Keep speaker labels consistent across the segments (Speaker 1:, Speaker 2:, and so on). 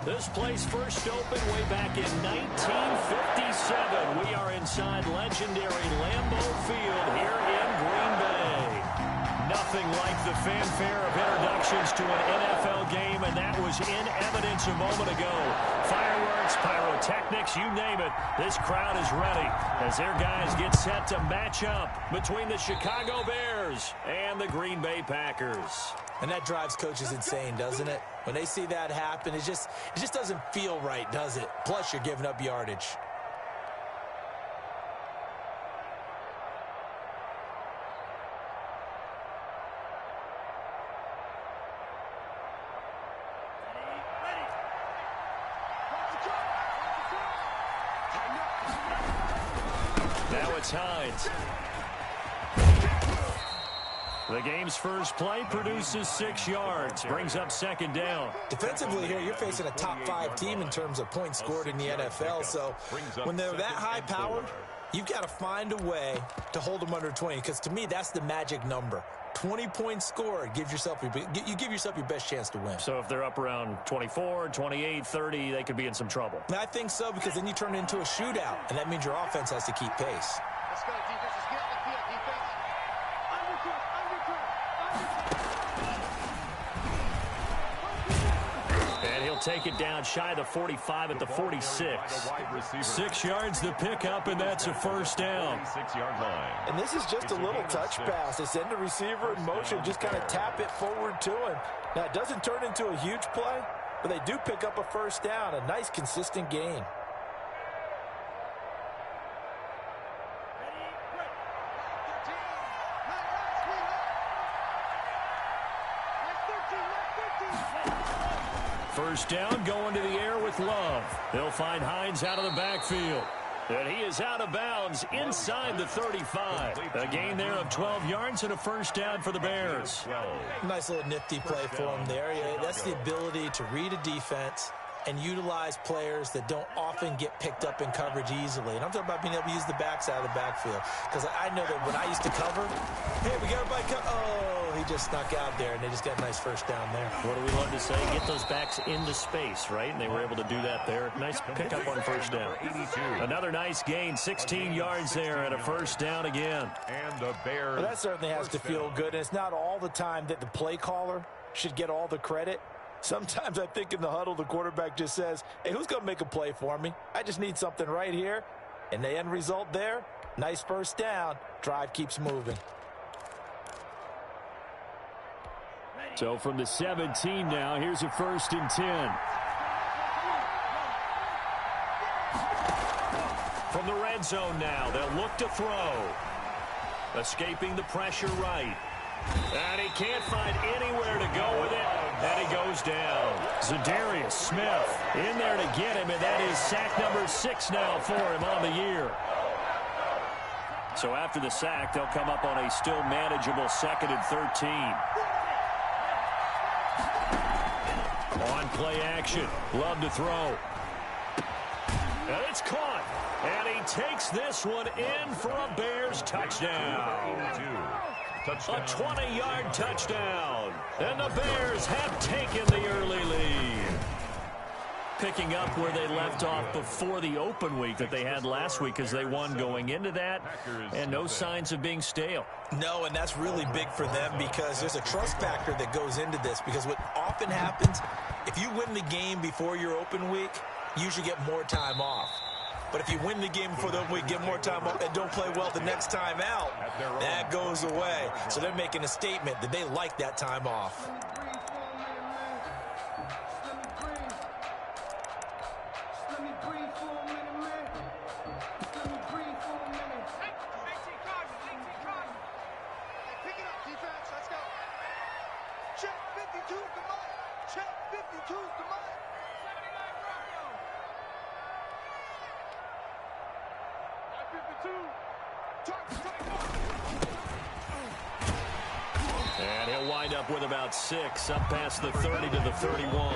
Speaker 1: This place first opened way back in 1957. We are inside legendary Lambeau Field here in Green Bay. Nothing like the fanfare of introductions to an NFL game, and that was in evidence a moment ago. Fireworks, pyrotechnics, you name it. This crowd is ready as their guys get set to match up between the Chicago Bears and the Green Bay Packers.
Speaker 2: And that drives coaches insane, doesn't it? When they see that happen, it just doesn't feel right, does it? Plus, you're giving up yardage.
Speaker 1: Now it's Hines. The game's first play produces 6 yards, brings up second down.
Speaker 2: Defensively here, you're facing a top 5 team in terms of points scored in the NFL, so when they're that high-powered, you've got to find a way to hold them under 20, because to me, that's the magic number. 20 points scored, you give yourself your best chance to win.
Speaker 1: So if they're up around 24, 28, 30, they could be in some trouble.
Speaker 2: And I think so, because then you turn it into a shootout, and that means your offense has to keep pace.
Speaker 3: Let's go, defense. Let's get on the field, defense.
Speaker 1: And he'll take it down shy of the 45 at the 46. 6 yards the pickup, and that's a first down.
Speaker 4: 6-yard line.
Speaker 2: And this is just a little touch pass. They send the receiver in motion, just kind of tap it forward to him. Now, it doesn't turn into a huge play, but they do pick up a first down, a nice, consistent gain.
Speaker 1: First down, going to the air with Love. They'll find Hines out of the backfield. And he is out of bounds inside the 35. A gain there of 12 yards and a first down for the Bears.
Speaker 2: Nice little nifty play for him there. Yeah, that's the ability to read a defense and utilize players that don't often get picked up in coverage easily. And I'm talking about being able to use the backside of the backfield. Because I know that when I used to cover, hey, we got everybody cover. Oh, he just snuck out there, and they just got a nice first down there.
Speaker 1: What do we love to say? Get those backs into space, right? And they were able to do that there. Nice pickup on first down. Another nice gain, 16 yards there, and a first down again.
Speaker 4: And the Bears.
Speaker 2: Well, that certainly has to feel good. And it's not all the time that the play caller should get all the credit. Sometimes I think in the huddle, the quarterback just says, hey, who's going to make a play for me? I just need something right here. And the end result there, nice first down. Drive keeps moving.
Speaker 1: So from the 17 now, here's a 1st and 10. From the red zone now, they'll look to throw. Escaping the pressure right. And he can't find anywhere to go with it. And he goes down. Zadarius Smith in there to get him, and that is sack number 6 now for him on the year. So after the sack, they'll come up on a still manageable 2nd and 13. On play action, Love to throw. And it's caught. And he takes this one in for a Bears touchdown. A 20-yard touchdown. And the Bears have taken the early lead. Picking up where they left off before the open week that they had last week as they won going into that. And no signs of being stale.
Speaker 2: No, and that's really big for them because there's a trust factor that goes into this. Because what often happens, if you win the game before your open week, you usually get more time off. But if you win the game before the open week, get more time off, and don't play well the next time out, that goes away. So they're making a statement that they like that time off.
Speaker 1: And he'll wind up with about 6 up past the 30 to the 31.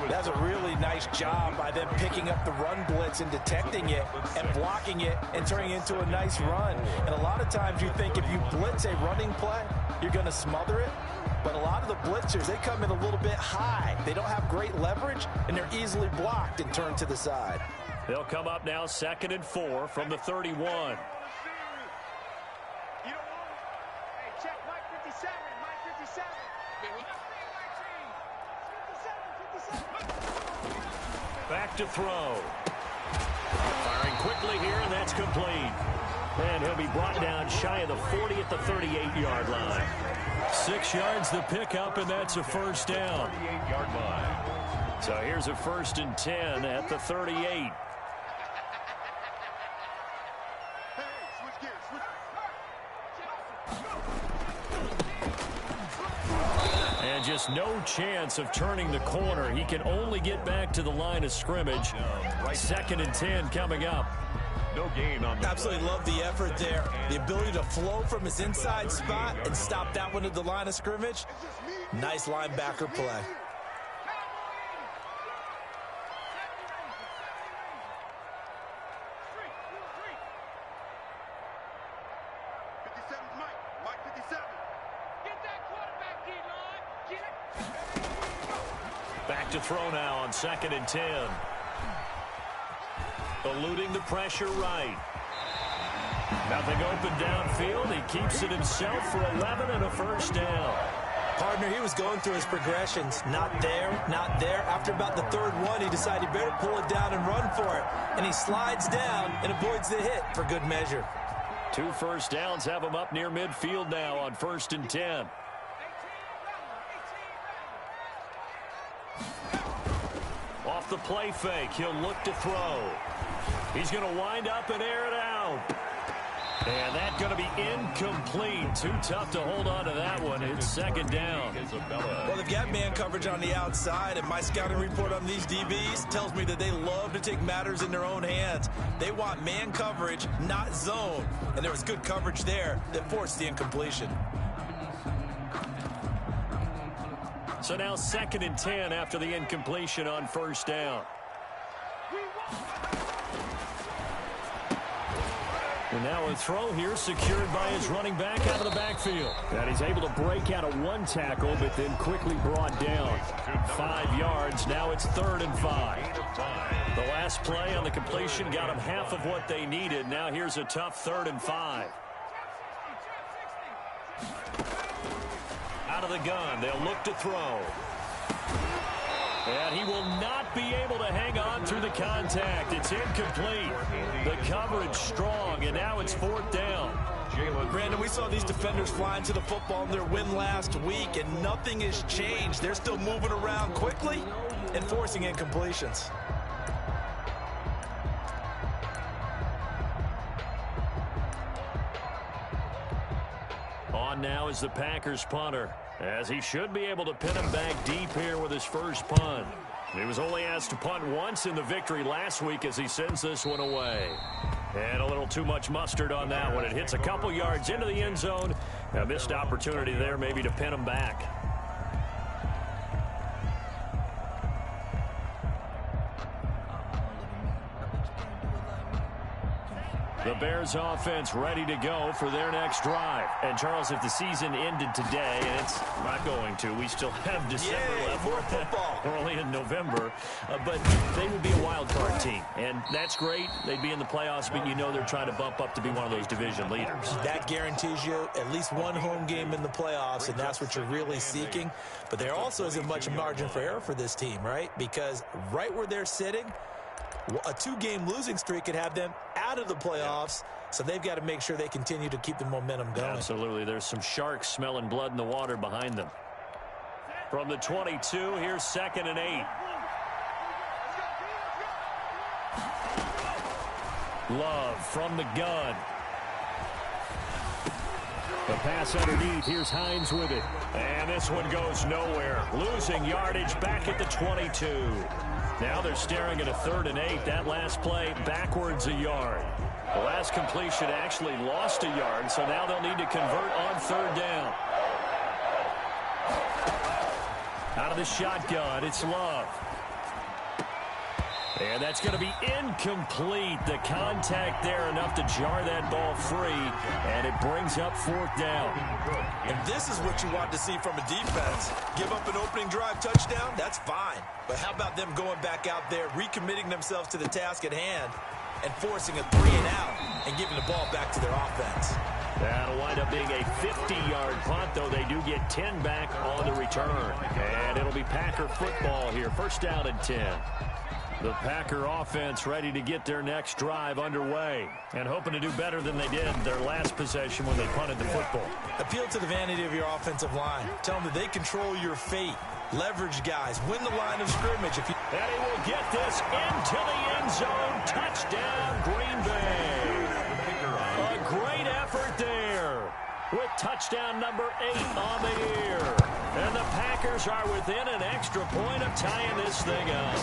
Speaker 2: That's a really nice job by them picking up the run blitz and detecting it and blocking it and turning it into a nice run. And a lot of times you think if you blitz a running play, you're going to smother it. But a lot of the blitzers, they come in a little bit high. They don't have great leverage, and they're easily blocked and turned to the side.
Speaker 1: They'll come up now 2nd and 4 from the 31. Back to throw. Firing quickly here, and that's complete. And he'll be brought down shy of the 40 at the 38-yard line. 6 yards the pickup, and that's a first down. 38-yard line. So here's a 1st and 10 at the 38. And just no chance of turning the corner. He can only get back to the line of scrimmage. 2nd and 10 coming up.
Speaker 3: No gain on the
Speaker 2: Absolutely love the effort there. The ability to flow from his inside spot and stop that one at the line of scrimmage. Nice linebacker play.
Speaker 1: Back to throw now on 2nd and 10. Eluding the pressure right. Nothing open downfield. He keeps it himself for 11 and a first down.
Speaker 2: Partner, he was going through his progressions. Not there, not there. After about the 3rd one, he decided he better pull it down and run for it. And he slides down and avoids the hit for good measure.
Speaker 1: 2 first downs have him up near midfield now on 1st and 10. Off the play fake, he'll look to throw. He's going to wind up and air it out. And that's going to be incomplete. Too tough to hold on to that one. It's 2nd down.
Speaker 2: Well, they've got man coverage on the outside, and my scouting report on these DBs tells me that they love to take matters in their own hands. They want man coverage, not zone. And there was good coverage there that forced the incompletion.
Speaker 1: So now 2nd and 10 after the incompletion on 1st down. And now a throw here secured by his running back out of the backfield. And he's able to break out of 1 tackle, but then quickly brought down. 5 yards. Now it's 3rd and 5. The last play on the completion got him half of what they needed. Now here's a tough 3rd and 5. Out of the gun. They'll look to throw. And he will not be able to hang on through the contact. It's incomplete. The coverage strong, and now it's 4th down.
Speaker 2: Brandon, we saw these defenders flying to the football in their win last week, and nothing has changed. They're still moving around quickly and forcing incompletions.
Speaker 1: On now is the Packers punter, as he should be able to pin him back deep here with his first punt. He was only asked to punt once in the victory last week as he sends this one away. And a little too much mustard on that one. It hits a couple yards into the end zone. A missed opportunity there maybe to pin him back. The Bears offense ready to go for their next drive. And, Charles, if the season ended today, and it's not going to, we still have December left.
Speaker 2: More football.
Speaker 1: We're only in November. But they would be a wild card team. And that's great. They'd be in the playoffs, but you know they're trying to bump up to be one of those division leaders.
Speaker 2: That guarantees you at least one home game in the playoffs, and that's what you're really seeking. But there also isn't much margin for error for this team, right? Because right where they're sitting, a 2-game losing streak could have them out of the playoffs, so they've got to make sure they continue to keep the momentum going.
Speaker 1: Absolutely. There's some sharks smelling blood in the water behind them. From the 22, here's 2nd and 8. Love from the gun. The pass underneath. Here's Hines with it. And this one goes nowhere. Losing yardage back at the 22. Now they're staring at a 3rd and 8. That last play backwards a yard. The last completion actually lost a yard, so now they'll need to convert on 3rd down. Out of the shotgun, it's Love. And that's going to be incomplete. The contact there enough to jar that ball free, and it brings up 4th down.
Speaker 2: And this is what you want to see from a defense. Give up an opening drive touchdown, that's fine. But how about them going back out there, recommitting themselves to the task at hand, and forcing a 3-and-out and giving the ball back to their offense.
Speaker 1: That'll wind up being a 50-yard punt, though they do get 10 back on the return. And it'll be Packer football here. 1st down and 10. The Packer offense ready to get their next drive underway and hoping to do better than they did their last possession when they punted the football.
Speaker 2: Appeal to the vanity of your offensive line. Tell them that they control your fate. Leverage guys. Win the line of scrimmage. And
Speaker 1: he will get this into the end zone. Touchdown, Green Bay. A great effort there with touchdown number 8 on the year. And the Packers are within an extra point of tying this thing up.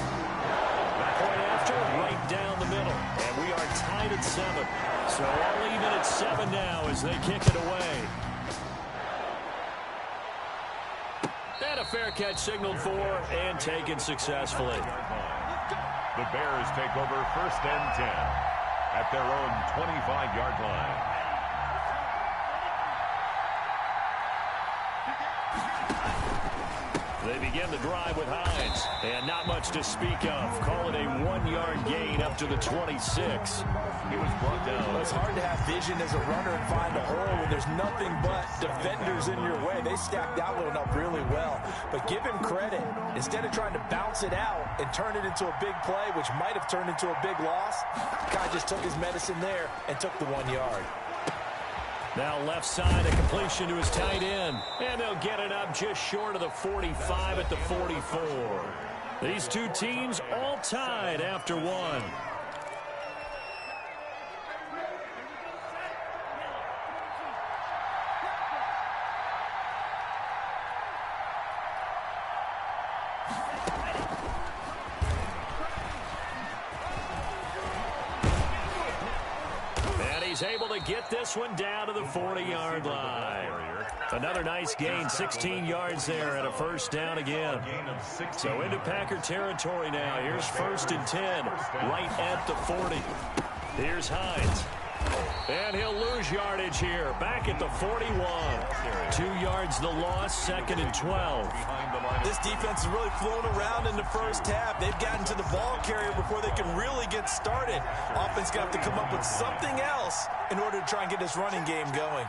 Speaker 1: Point after, right down the middle. And we are tied at 7. So all even at 7 now as they kick it away. And a fair catch signaled for and taken successfully.
Speaker 3: The Bears take over 1st and 10 at their own 25-yard line.
Speaker 1: They begin the drive with Hines, and not much to speak of. Call it a 1-yard gain up to the 26.
Speaker 3: He was brought down.
Speaker 2: Well, it's hard to have vision as a runner and find a hole when there's nothing but defenders in your way. They stacked that one up really well. But give him credit. Instead of trying to bounce it out and turn it into a big play, which might have turned into a big loss, guy just took his medicine there and took the 1 yard.
Speaker 1: Now left side, a completion to his tight end. And they'll get it up just short of the 45 at the 44. These two teams all tied after 1. He's able to get this one down to the 40-yard line. Another nice gain, 16 yards there and a 1st down again. So into Packer territory now. Here's 1st and 10, right at the 40. Here's Hines. And he'll lose yardage here, back at the 41. 2 yards the loss, 2nd and 12.
Speaker 2: This defense is really flown around in the first half. They've gotten to the ball carrier before they can really get started. Offense going to have to come up with something else in order to try and get this running game going.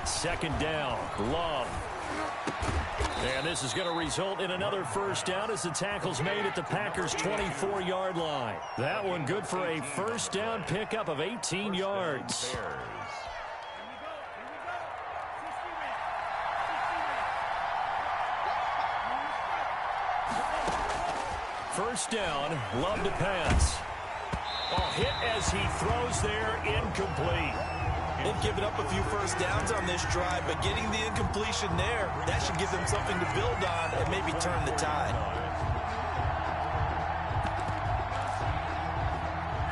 Speaker 1: Second down, Love. And this is going to result in another 1st down as the tackle's made at the Packers' 24-yard line. That one good for a 1st down pickup of 18 yards. First down, Love to pass. Hit as he throws there, incomplete.
Speaker 2: They've given up a few 1st downs on this drive, but getting the incompletion there, that should give them something to build on and maybe turn the tide.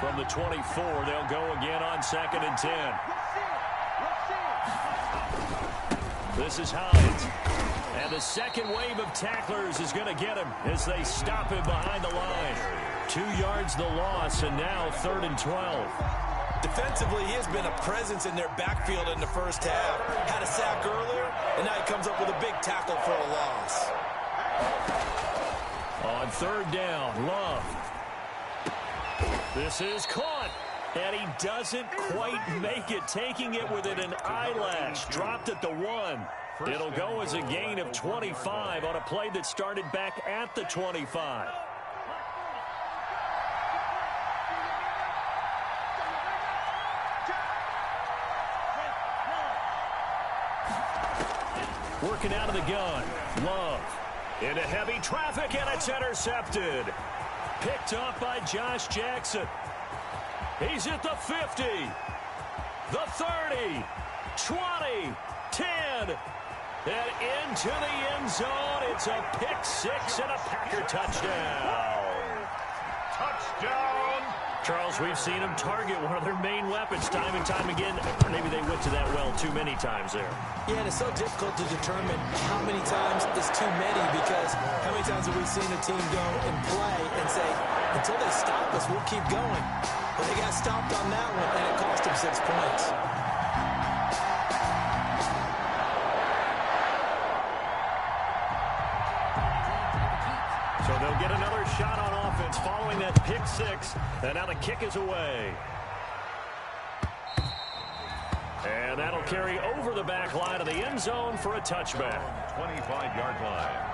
Speaker 1: From the 24, they'll go again on 2nd and 10. This is Hines. And the second wave of tacklers is going to get him as they stop him behind the line. 2 yards the loss, and now 3rd and 12.
Speaker 2: Defensively, he has been a presence in their backfield in the first half. Had a sack earlier, and now he comes up with a big tackle for a loss.
Speaker 1: On 3rd down, Love. This is caught, and he doesn't quite make it, taking it within an eyelash. Dropped at the 1. It'll go as a gain of 25 on a play that started back at the 25. Working out of the gun. Love. Into heavy traffic, and it's intercepted. Picked up by Josh Jackson. He's at the 50. The 30. 20. 10. And into the end zone. It's a pick 6 and a Packer touchdown.
Speaker 3: Touchdown,
Speaker 1: Charles, we've seen them target one of their main weapons time and time again. Or maybe they went to that well too many times there.
Speaker 2: Yeah, and it's so difficult to determine how many times is too many, because how many times have we seen a team go and play and say, until they stop us, we'll keep going. But they got stopped on that one, and it cost them 6 points.
Speaker 1: So they'll get another shot on offense following that pick six. And now the kick is away. And that'll carry over the back line of the end zone for a touchback.
Speaker 3: 25-yard line.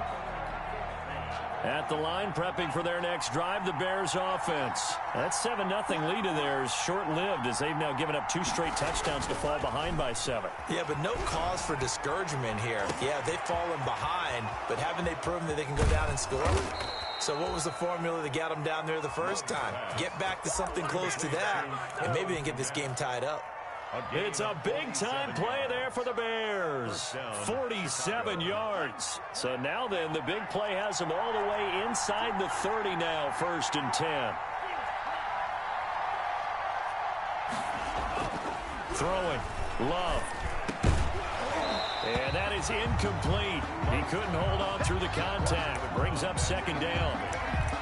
Speaker 1: At the line, prepping for their next drive, the Bears offense. That 7-0 lead of theirs short-lived, as they've now given up 2 straight touchdowns to fall behind by 7.
Speaker 2: Yeah, but no cause for discouragement here. Yeah, they've fallen behind, but haven't they proven that they can go down and score? So what was the formula that got them down there the first time? Get back to something close to that, and maybe they can get this game tied up.
Speaker 1: It's a big-time play there for the Bears. 47 yards. So now then, the big play has them all the way inside the 30 now, 1st and 10. Throwing. Love. And that is incomplete. He couldn't hold on through the contact. Brings up 2nd down.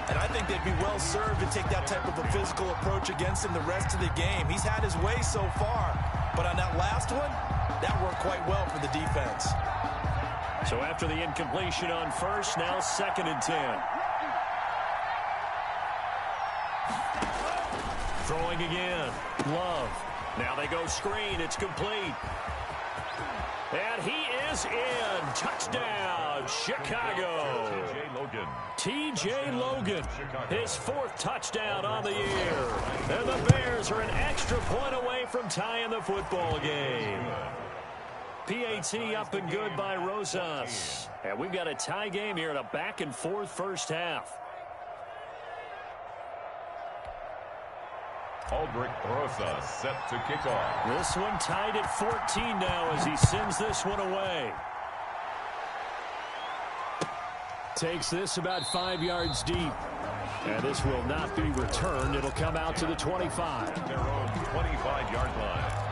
Speaker 2: And I think they'd be well served to take that type of a physical approach against him the rest of the game. He's had his way so far, but on that last one, that worked quite well for the defense.
Speaker 1: So after the incompletion on 1st, now 2nd and 10. Throwing again. Love. Now they go screen. It's complete. And he is in. Touchdown, Chicago.
Speaker 3: T.J. Logan.
Speaker 1: T.J. Logan, his 4th touchdown on the year. And the Bears are an extra point away from tying the football game. PAT up and good by Rosas. And we've got a tie game here in a back-and-forth first half.
Speaker 3: Aldrich Rosas set to kick off.
Speaker 1: This one tied at 14 now as he sends this one away. Takes this about 5 yards deep. And this will not be returned. It'll come out to the 25.
Speaker 3: Their own 25-yard line.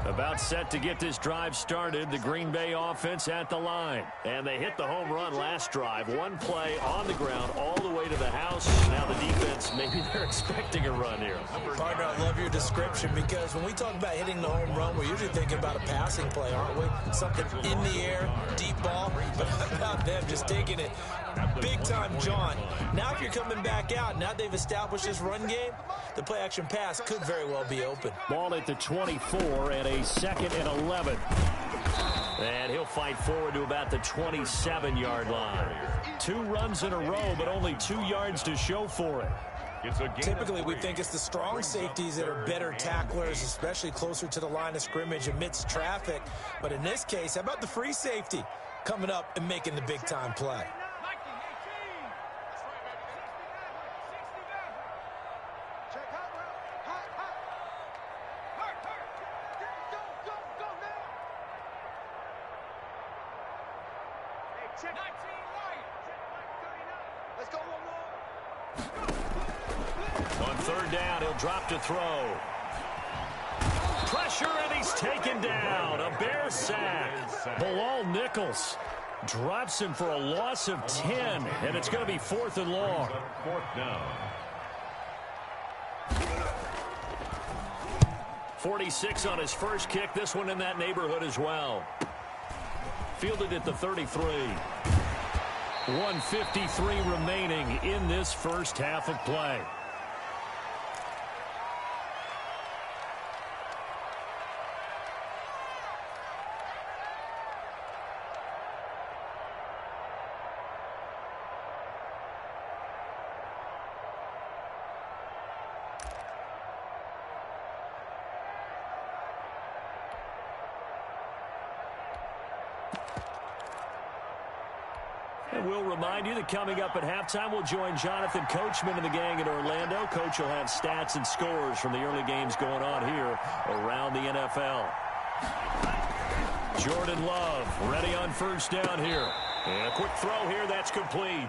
Speaker 1: About set to get this drive started. The Green Bay offense at the line. And they hit the home run last drive. One play on the ground all the way to the house. Now the defense, maybe they're expecting a run here.
Speaker 2: Partner, I love your description, because when we talk about hitting the home run, we're usually thinking about a passing play, aren't we? Something in the air, deep ball. But how about them just taking it big-time jaunt? Now if you're coming back out, now they've established this run game, the play-action pass could very well be open.
Speaker 1: Ball at the 24 and a 2nd and 11. And he'll fight forward to about the 27-yard line. 2 runs in a row, but only 2 yards to show for it.
Speaker 2: Typically, we think it's the strong safeties that are better tacklers, especially closer to the line of scrimmage amidst traffic. But in this case, how about the free safety coming up and making the big-time play?
Speaker 1: On 3rd down, he'll drop to throw. Pressure, and he's taken down. A Bear sack. Bilal Nichols drops him for a loss of 10, and it's going to be 4th and long.
Speaker 3: 4th down.
Speaker 1: 46 on his first kick. This one in that neighborhood as well. Fielded at the 33. 1:53 remaining in this first half of play. And we'll remind you that coming up at halftime, we'll join Jonathan Coachman and the gang in Orlando. Coach will have stats and scores from the early games going on here around the NFL. Jordan Love ready on first down here. And a quick throw here. That's complete.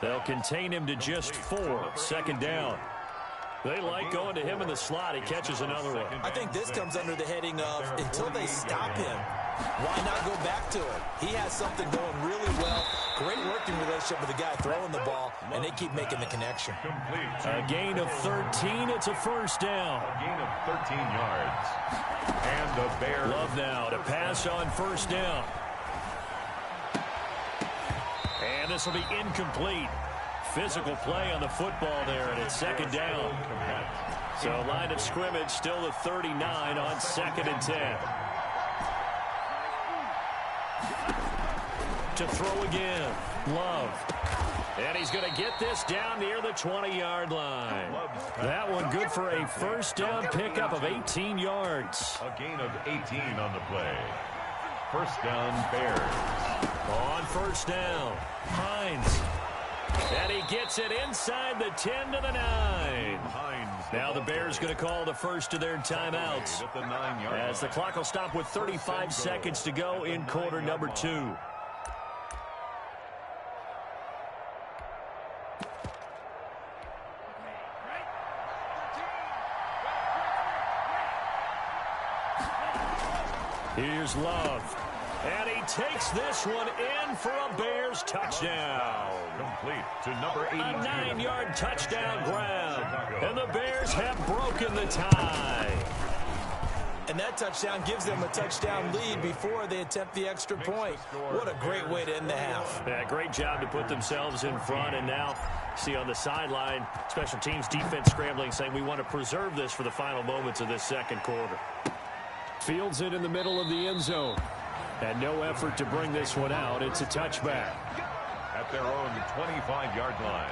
Speaker 1: They'll contain him to just 4. Second down. They like going to him in the slot. He catches another one.
Speaker 2: I think this comes under the heading of until they stop him, why not go back to it? He has something going really well. Great working relationship with the guy throwing the ball, and they keep making the connection.
Speaker 1: A gain of 13. It's a first down.
Speaker 3: A gain of 13 yards. And the Bears.
Speaker 1: Love now to pass on first down. And this will be incomplete. Physical play on the football there, and it's second down. So line of scrimmage still at 39 on 2nd and 10. To throw again, Love. And he's going to get this down near the 20-yard line. That one good for a first down pickup of 18 yards.
Speaker 3: A gain of 18 on the play. First down, Bears.
Speaker 1: On first down, Hines. And he gets it inside the 10 to the 9. Now the Bears going to call the first of their timeouts, as the clock will stop with 35 seconds to go in quarter number 2. Here's Love. And he takes this one in for a Bears touchdown.
Speaker 3: Complete to number 82.
Speaker 1: A 9-yard touchdown grab. And the Bears have broken the tie.
Speaker 2: And that touchdown gives them a touchdown lead before they attempt the extra point. What a great way to end the half.
Speaker 1: Yeah, great job to put themselves in front. And now, see on the sideline, special teams defense scrambling, saying we want to preserve this for the final moments of this second quarter. Fields it in the middle of the end zone. And no effort to bring this one out. It's a touchback.
Speaker 3: At their own 25-yard line.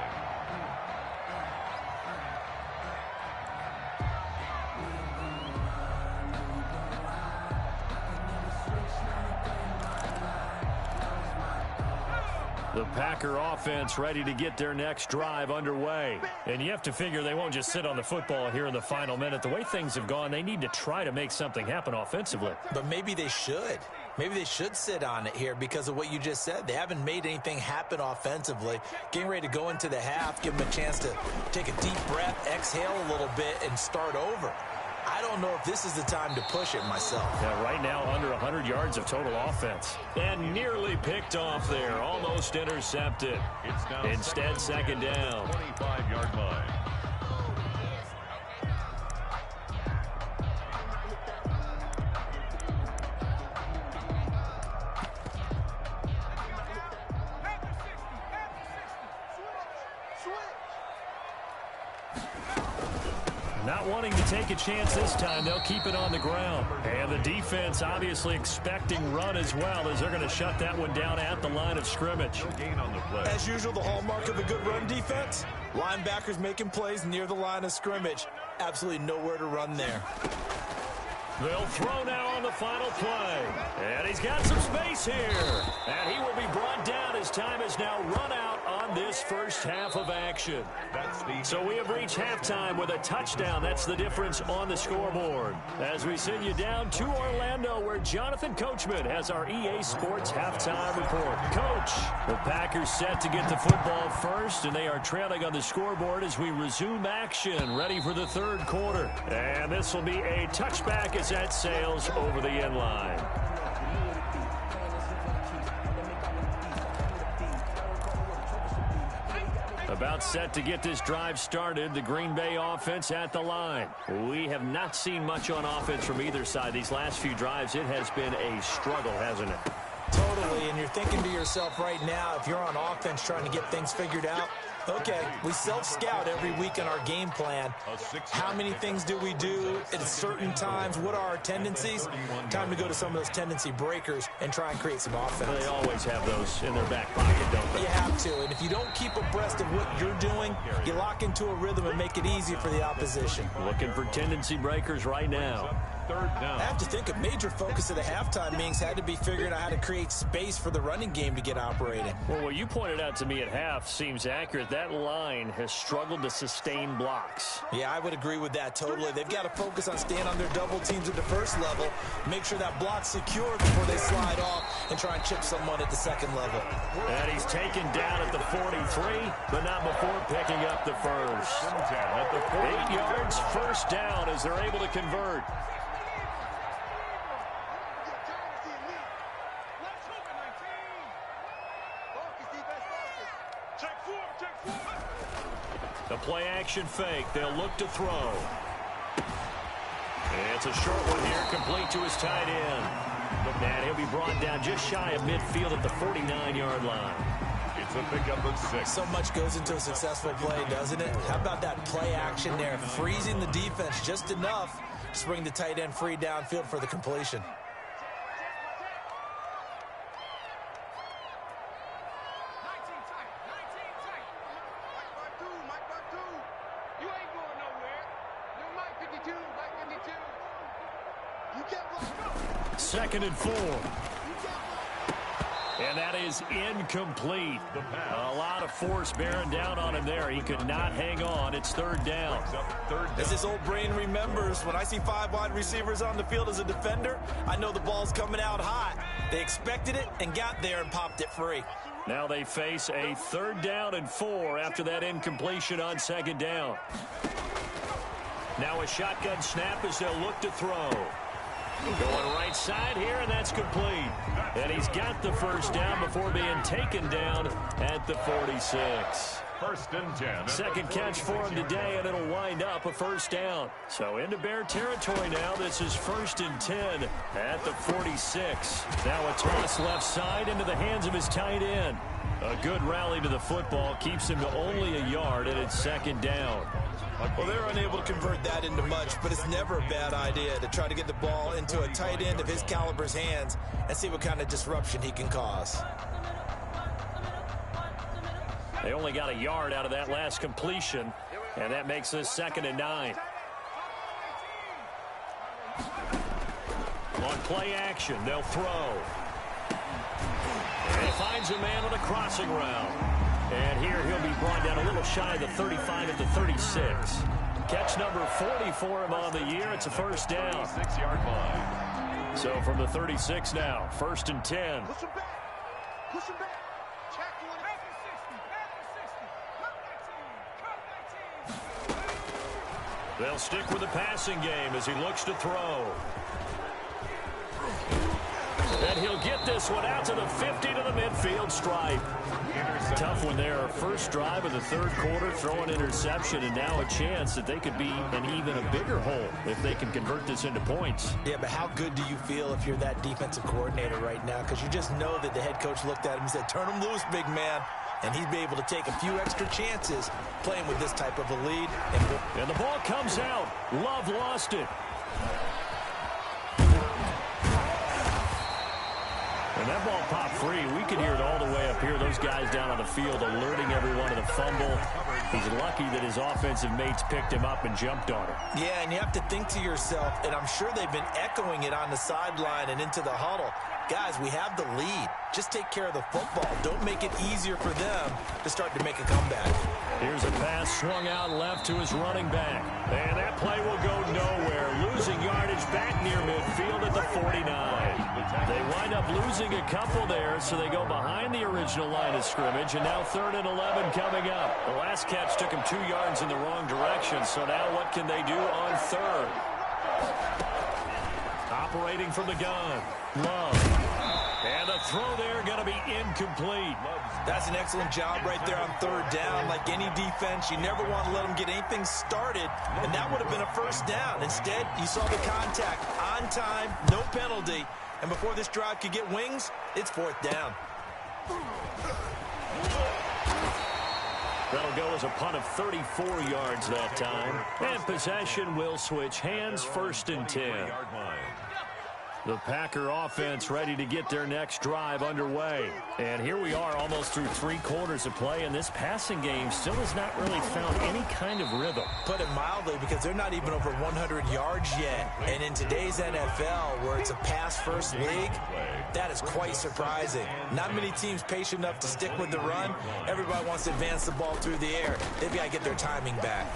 Speaker 1: The Packer offense ready to get their next drive underway. And you have to figure they won't just sit on the football here in the final minute. The way things have gone, they need to try to make something happen offensively.
Speaker 2: But maybe they should. Maybe they should sit on it here because of what you just said. They haven't made anything happen offensively. Getting ready to go into the half, give them a chance to take a deep breath, exhale a little bit, and start over. I don't know if this is the time to push it myself.
Speaker 1: Yeah, right now under 100 yards of total offense. And nearly picked off there. Almost intercepted. Instead, second down.
Speaker 3: 25-yard line.
Speaker 1: Not wanting to take a chance this time, they'll keep it on the ground. And the defense obviously expecting run as well, as they're going to shut that one down at the line of scrimmage.
Speaker 3: Gain on the play.
Speaker 2: As usual, the hallmark of a good run defense, linebackers making plays near the line of scrimmage. Absolutely nowhere to run there.
Speaker 1: They'll throw now on the final play. And he's got some space here. And he will be brought down as time has now run out on this first half of action. So we have reached halftime with a touchdown. That's the difference on the scoreboard. As we send you down to Orlando, where Jonathan Coachman has our EA Sports halftime report. Coach, the Packers set to get the football first, and they are trailing on the scoreboard as we resume action, ready for the third quarter. And this will be a touchback as that sails over the end line. About set to get this drive started, the Green Bay offense at the line. We have not seen much on offense from either side. These last few drives, it has been a struggle, hasn't it?
Speaker 2: Totally, and you're thinking to yourself right now, if you're on offense trying to get things figured out, okay, we self-scout every week in our game plan. How many things do we do at certain times? What are our tendencies? Time to go to some of those tendency breakers and try and create some offense.
Speaker 1: They always have those in their back pocket, don't they?
Speaker 2: You have to, and if you don't keep abreast of what you're doing, you lock into a rhythm and make it easy for the opposition.
Speaker 1: Looking for tendency breakers right now.
Speaker 3: third down.
Speaker 2: I have to think a major focus of the halftime meetings had to be figuring out how to create space for the running game to get operating.
Speaker 1: Well, what you pointed out to me at half seems accurate. That line has struggled to sustain blocks.
Speaker 2: Yeah, I would agree with that totally. They've got to focus on staying on their double teams at the first level, make sure that block's secure before they slide off and try and chip someone at the second level.
Speaker 1: And he's taken down at the 43, but not before picking up the first. 8 yards, first down as they're able to convert. The play action fake. They'll look to throw. And it's a short one here, complete to his tight end. And he'll be brought down just shy of midfield at the 49-yard line.
Speaker 3: It's a pickup of 6.
Speaker 2: So much goes into a successful play, doesn't it? How about that play action there, freezing the defense just enough to bring the tight end free downfield for the completion.
Speaker 1: Second and 4. And that is incomplete. A lot of force bearing down on him there. He could not hang on. It's third down.
Speaker 2: As his old brain remembers, when I see 5 wide receivers on the field as a defender, I know the ball's coming out hot. They expected it and got there and popped it free.
Speaker 1: Now they face a 3rd down and 4 after that incompletion on 2nd down. Now a shotgun snap as they'll look to throw. Going right side here, and that's complete. And he's got the first down before being taken down at the 46.
Speaker 3: First and 10.
Speaker 1: Second catch for him today, and it'll wind up a first down. So into Bear territory now. This is 1st and 10 at the 46. Now a toss left side into the hands of his tight end. A good rally to the football keeps him to only a yard, and it's 2nd down.
Speaker 2: Well, they're unable to convert that into much, but it's never a bad idea to try to get the ball into a tight end of his caliber's hands and see what kind of disruption he can cause.
Speaker 1: They only got a yard out of that last completion, and that makes this 2nd and 9. On play action, they'll throw. And he finds a man on a crossing route. And here he'll be brought down a little shy of the 35 at the 36. Catch number 40 for him on the year. It's a first down.
Speaker 3: 6-yard line.
Speaker 1: So from the 36 now, 1st and 10.
Speaker 4: Push him back. Push him back. Tackle him.
Speaker 1: They'll stick with the passing game as he looks to throw. And he'll get this one out to the 50 to the midfield stripe. Tough one there. First drive of the 3rd quarter, throw an interception, and now a chance that they could be in even a bigger hole if they can convert this into points.
Speaker 2: Yeah, but how good do you feel if you're that defensive coordinator right now? Because you just know that the head coach looked at him and said, turn him loose, big man. And he'd be able to take a few extra chances playing with this type of a lead.
Speaker 1: And the ball comes out. Love lost it. And that ball popped free. We could hear it all the way up here. Those guys down on the field alerting everyone of the fumble. He's lucky that his offensive mates picked him up and jumped on it.
Speaker 2: Yeah, and you have to think to yourself, and I'm sure they've been echoing it on the sideline and into the huddle. Guys, we have the lead. Just take care of the football. Don't make it easier for them to start to make a comeback.
Speaker 1: Here's a pass swung out left to his running back. And that play will go nowhere. Losing yardage back near midfield at the 49. They wind up losing a couple there, so they go behind the original line of scrimmage, and now 3rd and 11 coming up. The last catch took him 2 yards in the wrong direction, so now what can they do on 3rd? Operating from the gun, Love. And the throw there going to be incomplete.
Speaker 2: That's an excellent job right there on 3rd down. Like any defense, you never want to let them get anything started, and that would have been a first down. Instead, you saw the contact on time, no penalty, and before this drive could get wings, it's 4th down.
Speaker 1: That'll go as a punt of 34 yards that time. And possession will switch hands, 1st and 10. The Packer offense ready to get their next drive underway. And here we are almost through 3 quarters of play, and this passing game still has not really found any kind of rhythm.
Speaker 2: Put it mildly, because they're not even over 100 yards yet. And in today's NFL, where it's a pass-first league, that is quite surprising. Not many teams patient enough to stick with the run. Everybody wants to advance the ball through the air. They've got to get their timing back.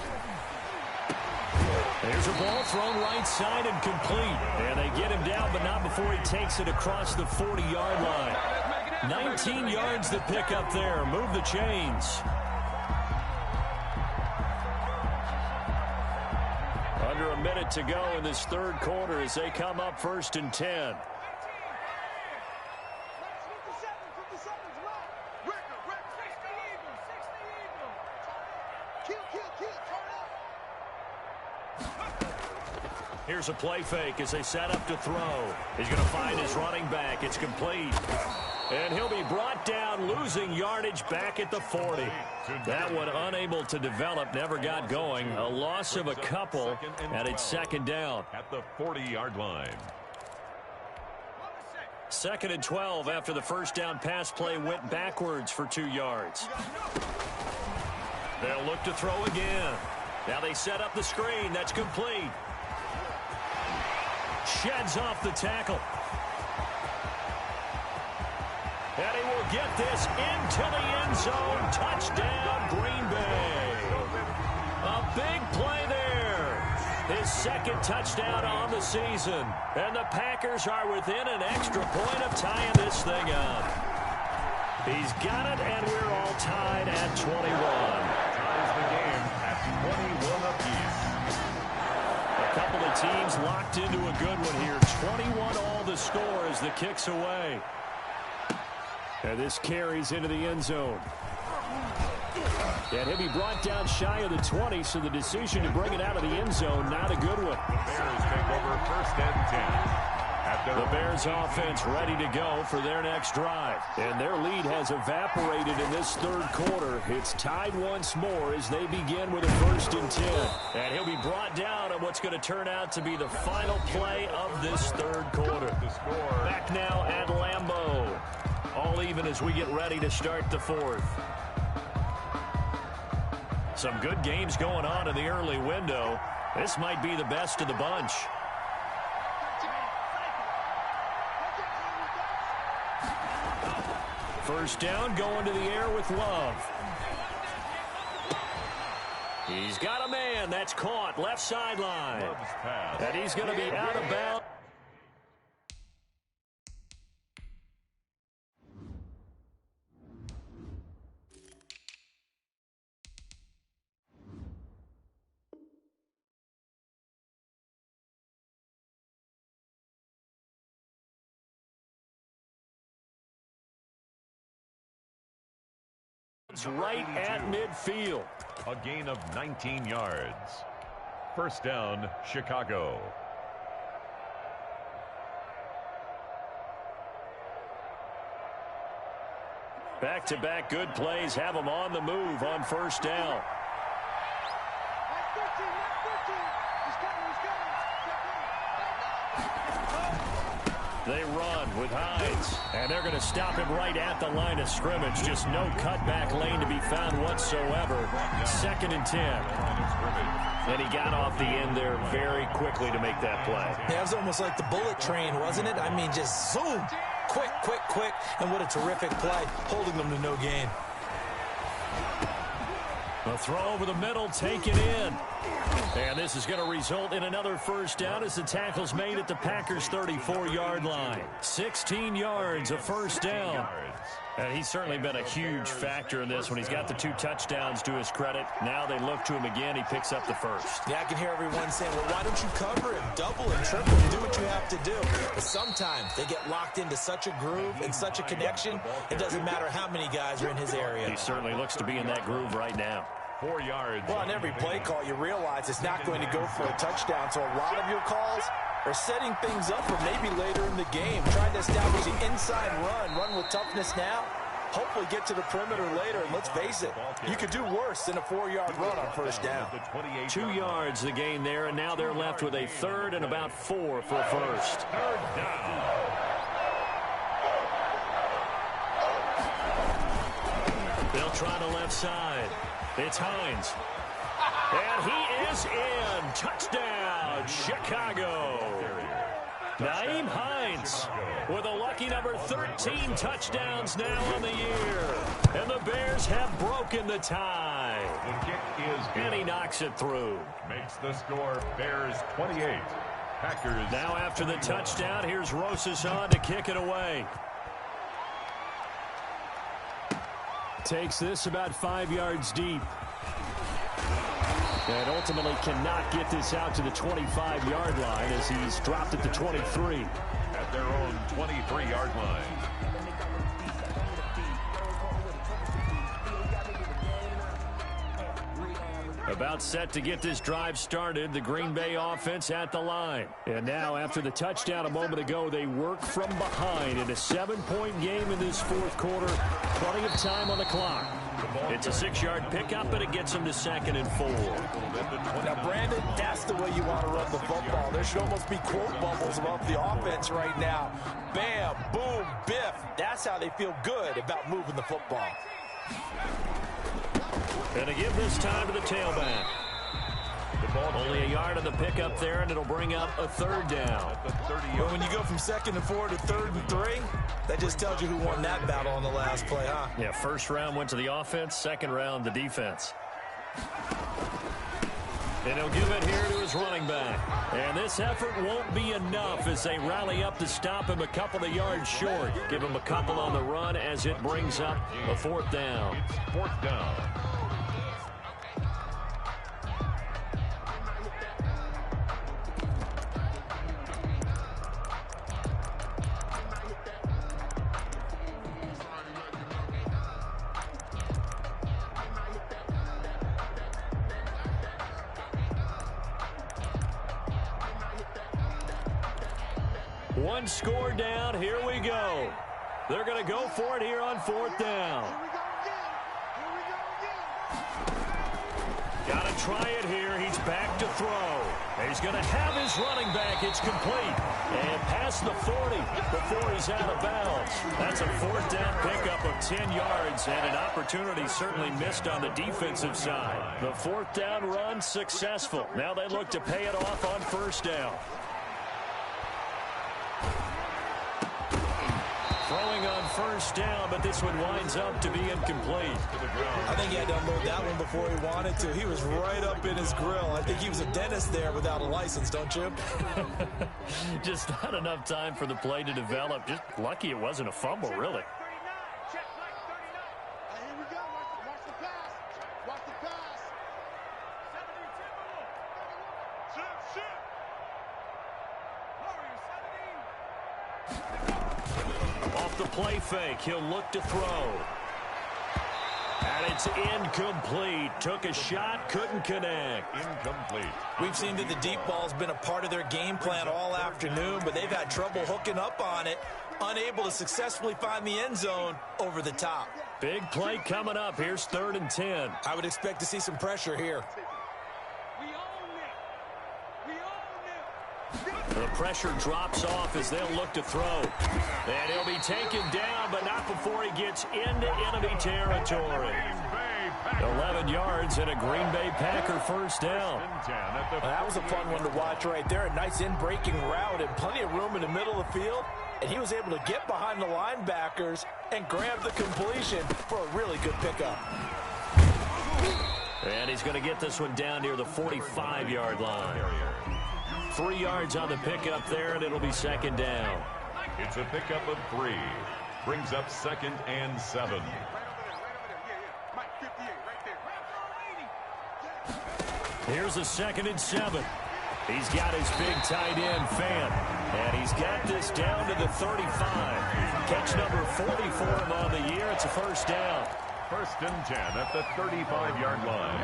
Speaker 1: There's a ball thrown right side and complete. And they get him down, but not before he takes it across the 40-yard line. 19 yards to pick up there. Move the chains. Under a minute to go in this third quarter as they come up 1st and 10. Here's a play fake as they set up to throw. He's going to find his running back. It's complete. And he'll be brought down, losing yardage back at the 40. That one unable to develop, never got going. A loss of a couple, and it's 2nd down.
Speaker 3: At the 40-yard line.
Speaker 1: 2nd and 12 after the first down pass play went backwards for 2 yards. They'll look to throw again. Now they set up the screen. That's complete. Sheds off the tackle. And he will get this into the end zone. Touchdown, Green Bay. A big play there. His 2nd touchdown on the season. And the Packers are within an extra point of tying this thing up. He's got it, and we're all tied at 21.
Speaker 3: Ties the game at 21 apiece.
Speaker 1: A couple of teams locked into a good one here. 21 all the score as the kick's away. And this carries into the end zone. And he'll be brought down shy of the 20, so the decision to bring it out of the end zone, not a good one.
Speaker 3: The Bears take over 1st and 10.
Speaker 1: The Bears offense ready to go for their next drive. And their lead has evaporated in this third quarter. It's tied once more as they begin with a 1st and 10. And he'll be brought down on what's going to turn out to be the final play of this third quarter. Back now at Lambeau. All even as we get ready to start the 4th. Some good games going on in the early window. This might be the best of the bunch. First down, going to the air with Love. He's got a man. That's caught. Left sideline. And he's going to be out of bounds. Right at midfield.
Speaker 3: A gain of 19 yards. First down, Chicago.
Speaker 1: Back-to-back good plays have them on the move on first down. They run with Hines, and they're going to stop him right at the line of scrimmage. Just no cutback lane to be found whatsoever. 2nd and 10. And he got off the end there very quickly to make that play.
Speaker 2: Yeah, it was almost like the bullet train, wasn't it? I mean, just zoom. Quick, quick, quick. And what a terrific play, holding them to no gain.
Speaker 1: A throw over the middle, taken in. And this is going to result in another first down as the tackle's made at the Packers' 34-yard line. 16 yards, a first down. And he's certainly been a huge factor in this when he's got the 2 touchdowns to his credit. Now they look to him again. He picks up the first.
Speaker 2: Yeah, I can hear everyone saying, well, why don't you cover him, double and triple and do what you have to do? But sometimes they get locked into such a groove and such a connection, it doesn't matter how many guys are in his area.
Speaker 1: He certainly looks to be in that groove right now.
Speaker 3: 4 yards.
Speaker 2: Well, on every play call, you realize it's not going to go for a touchdown. So a lot of your calls are setting things up for maybe later in the game, trying to establish the inside run with toughness now, hopefully get to the perimeter later. And let's face it, you could do worse than a 4-yard run on first down.
Speaker 1: 2 yards the gain there, and now they're left with a third and about 4 for a first.
Speaker 3: Third down.
Speaker 1: They'll try the left side. It's Hines. And he is in. Touchdown, Chicago. Nyheim Hines with a lucky number 13 touchdowns now on the year. And the Bears have broken the tie.
Speaker 3: The kick is good.
Speaker 1: And he knocks it through.
Speaker 3: Makes the score Bears 28. Packers.
Speaker 1: Now after the touchdown, here's Rosas on to kick it away. Takes this about 5 yards deep. And ultimately cannot get this out to the 25-yard line as he's dropped it to 23.
Speaker 3: At their own 23-yard line.
Speaker 1: About set to get this drive started, the Green Bay offense at the line. And now after the touchdown a moment ago, they work from behind in a 7-point game in this fourth quarter. Plenty of time on the clock. It's a 6-yard pickup, but it gets them to 2nd and 4.
Speaker 2: Now, Brandon, that's the way you want to run the football. There should almost be quote bubbles about the offense right now. Bam, boom, biff. That's how they feel good about moving the football.
Speaker 1: And to give this time to the tailback. Only a yard on the pickup there, and it'll bring up a third down.
Speaker 2: Well, when you go from 2nd and 4 to 3rd and 3, that just tells you who won that battle on the last play, huh?
Speaker 1: Yeah, first round went to the offense, second round the defense. And he'll give it here to his running back. And this effort won't be enough as they rally up to stop him a couple of yards short. Give him a couple on the run as it brings up a 4th down.
Speaker 3: It's 4th down.
Speaker 1: One score down. Here we go. They're going to go for it here on 4th down. Got to try it here. He's back to throw. He's going to have his running back. It's complete. And past the 40 before he's out of bounds. That's a 4th down pickup of 10 yards and an opportunity certainly missed on the defensive side. The 4th down run successful. Now they look to pay it off on 1st down. Throwing on 1st down, but this one winds up to be incomplete.
Speaker 2: I think he had to unload that one before he wanted to. He was right up in his grill. I think he was a dentist there without a license, don't you?
Speaker 1: Just not enough time for the play to develop. Just lucky it wasn't a fumble, really. Off the play fake, he'll look to throw. And it's incomplete. Took a shot, couldn't connect.
Speaker 3: Incomplete.
Speaker 2: We've seen that the deep ball's been a part of their game plan all afternoon, but they've had trouble hooking up on it, unable to successfully find the end zone over the top.
Speaker 1: Big play coming up. Here's 3rd and 10.
Speaker 2: I would expect to see some pressure here.
Speaker 1: The pressure drops off as they'll look to throw. And he'll be taken down, but not before he gets into enemy territory. 11 yards and a Green Bay Packer 1st down.
Speaker 2: Well, that was a fun one to watch right there. A nice in-breaking route and plenty of room in the middle of the field. And he was able to get behind the linebackers and grab the completion for a really good pickup.
Speaker 1: And he's going to get this one down near the 45-yard line. 3 yards on the pickup there, and it'll be 2nd down.
Speaker 3: It's a pickup of 3. Brings up 2nd and 7.
Speaker 1: Here's a 2nd and 7. He's got his big tight end, Fant. And he's got this down to the 35. Catch number 40 for him on the year. It's a 1st down.
Speaker 3: 1st and 10 at the 35-yard line.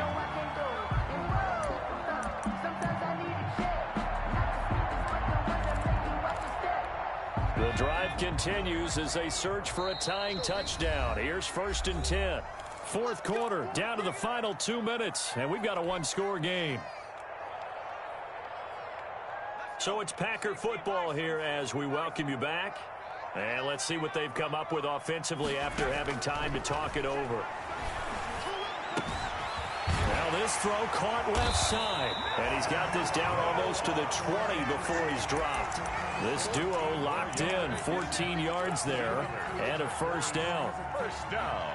Speaker 1: The drive continues as they search for a tying touchdown. Here's 1st and 10. Fourth quarter, down to the final 2 minutes, and we've got a one-score game. So it's Packer football here as we welcome you back. And let's see what they've come up with offensively after having time to talk it over. Now this throw caught left side. And he's got this down almost to the 20 before he's dropped. This duo locked in, 14 yards there, and a first down.
Speaker 3: First down.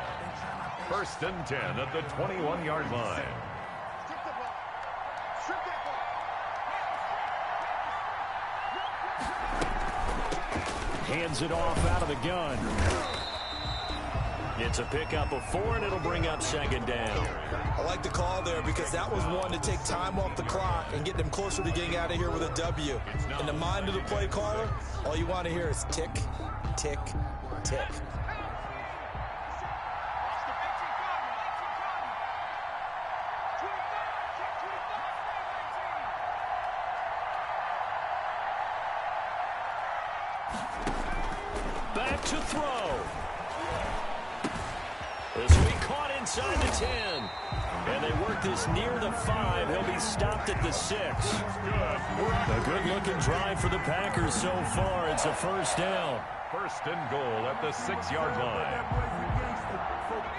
Speaker 3: 1st and 10 at the 21-yard line.
Speaker 1: Hands it off out of the gun. It's a pickup of 4, and it'll bring up 2nd down.
Speaker 2: I like the call there because that was one to take time off the clock and get them closer to getting out of here with a W. In the mind of the play caller, all you want to hear is tick, tick, tick.
Speaker 1: Back to throw. This will be caught inside the 10. And they work this near the 5. He'll be stopped at the 6. A good-looking drive for the Packers so far. It's a first down.
Speaker 3: 1st and goal at the 6-yard line.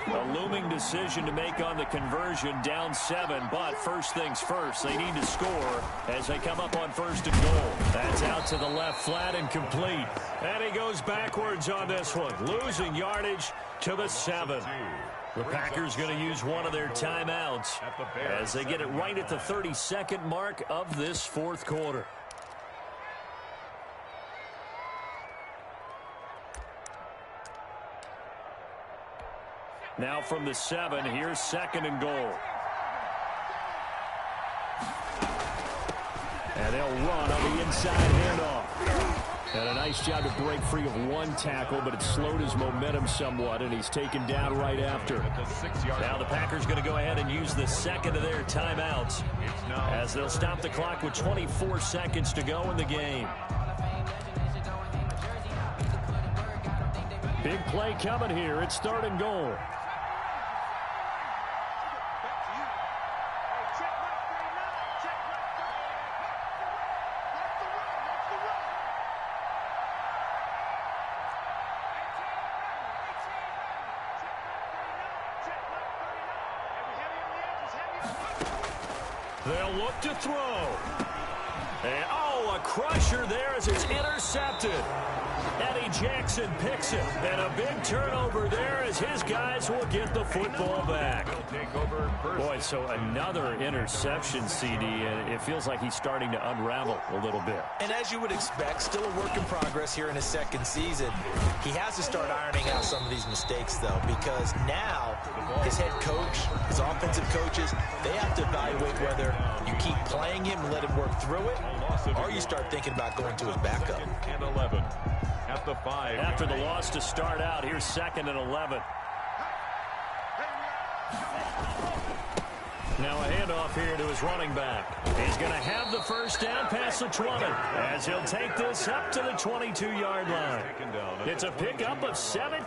Speaker 1: A looming decision to make on the conversion, down 7. But first things first, they need to score as they come up on 1st and goal. That's out to the left flat and complete. And he goes backwards on this one, losing yardage to the 7. The Packers going to use one of their timeouts as they get it right at the 32nd mark of this fourth quarter. Now from the 7, here's 2nd and goal. And they'll run on the inside handoff. And a nice job to break free of one tackle, but it slowed his momentum somewhat, and he's taken down right after. Now the Packers going to go ahead and use the 2nd of their timeouts as they'll stop the clock with 24 seconds to go in the game. Big play coming here. It's 3rd and goal. They'll look to throw. And, a crusher there as it's intercepted. Eddie Jackson picks it. And a big turnover there as his guys will get the football back. Boy, so another interception, CD, and it feels like he's starting to unravel a little bit.
Speaker 2: And as you would expect, still a work in progress here in his 2nd season. He has to start ironing out some of these mistakes, though, because now his head coach, his offensive coaches, they have to evaluate whether you keep playing him and let him work through it, or you start thinking about going to his backup.
Speaker 3: And 11 at the 5.
Speaker 1: After the loss to start out, here's 2nd and 11. Now a handoff here to his running back. He's going to have the first down past the 20 as he'll take this up to the 22-yard line. It's a pickup of 7.